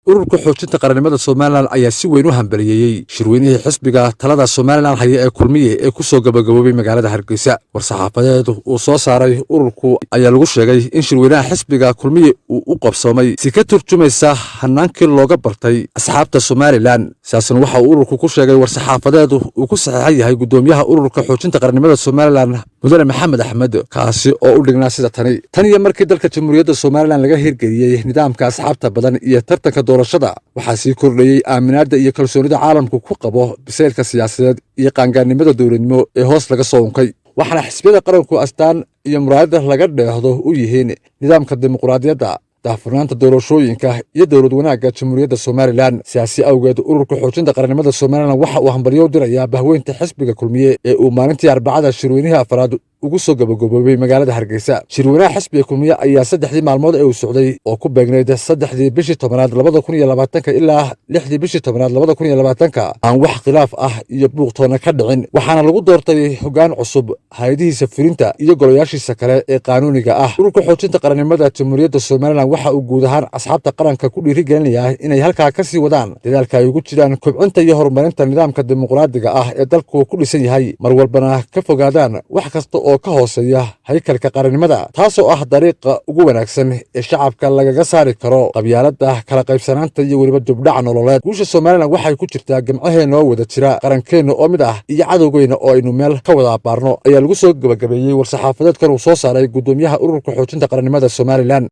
ururka xoojinta qaranimada Soomaaliland ayaa si weyn u hambalyeeyay shirweynihii xisbiga talada Soomaaliland haya ee kulmiye ee ku soo gabagaboobay magaalada Hargeysa. War-saxaafadeed uu soo saaray ururku ayaa lagu sheegay in shirweynaha xisbiga kulmiye uu u qabsoomay si ka turjumaysa hanaankii looga bartay asxaabta Soomaaliland. Sidaasna waxa uu ururku ku sheegay war-saxaafadeed uu ku saxiixan yahay gudoomiyaha ururka xoojinta qaranimada Soomaaliland mudane Maxamed Axmed kaasi oo u dhignaa sida tan iyo markii dalka Jamhuuriyadda Soomaaliland laga hirgeliyay nidaamka asxaabta badan iyo tartanka doorashada waxaa sii kordhayay aaminaadda iyo kalsoonida caalamku ku qabo biseylka siyaasadeed iyo qaangaarnimada dowladnimo ee hoos laga soo unkay. waxaana xisbiyada qaranku astaan iyo muraayada laga dheehdo u yihiin nidaamka dimuqraadiyadda, daahfurnaanta doorashooyinka iyo dowlad wanaagga Jamhuuriyadda Soomaaliland. siyaasi awgeed ururka xoojinta qaranimada Soomaaliland waxa uu hambalyo u dirayaa bahweynta xisbiga kulmiye ee uu maalintii Arbacada shirweynihii afraad ugu soo gabagaboobay magaalada Hargeysa. shirweynaha xisbiga kulmiye ayaa 3 maalmood ee uu socday oo ku beegnayd 3 bishii tobnaad 2020 ilaa 6 bishii tobnaad 2020 aan wax khilaaf ah iyo buuq toona ka dhicin, waxaana lagu doortay hoggaan cusub, hay'adihiisa fulinta iyo golayaashiisa kale ee qaanuuniga ah. ururka xoojinta qaranimada Jamhuuriyadda Soomaaliland waxa uu guud ahaan asxaabta qaranka ku dhiirigelinayaa inay halkaa ka sii wadaan dadaalka ay ugu jiraan kobcinta iyo horumarinta nidaamka dimuqraadiga ah ee dalku ku dhisan yahay, mar walbana ka fogaadaan wax kasta oo ka hooseeya haykalka qaranimada, taasoo ah dariiqa ugu wanaagsan ee shacabka lagaga saari karo qabyaaladda, kala qaybsanaanta iyo weliba dubdhaca nololeed. guusha Soomaaliland waxay ku jirtaa gamcaheena oo wada jira, qarankeenna oo mid ah iyo cadowgeyna oo aynu meel ka wada abaarno, ayaa lagu soo gabagabeeyey war-saxaafadeedkan uu soo saaray gudoomiyaha ururka xoojinta qaranimada Soomaaliland.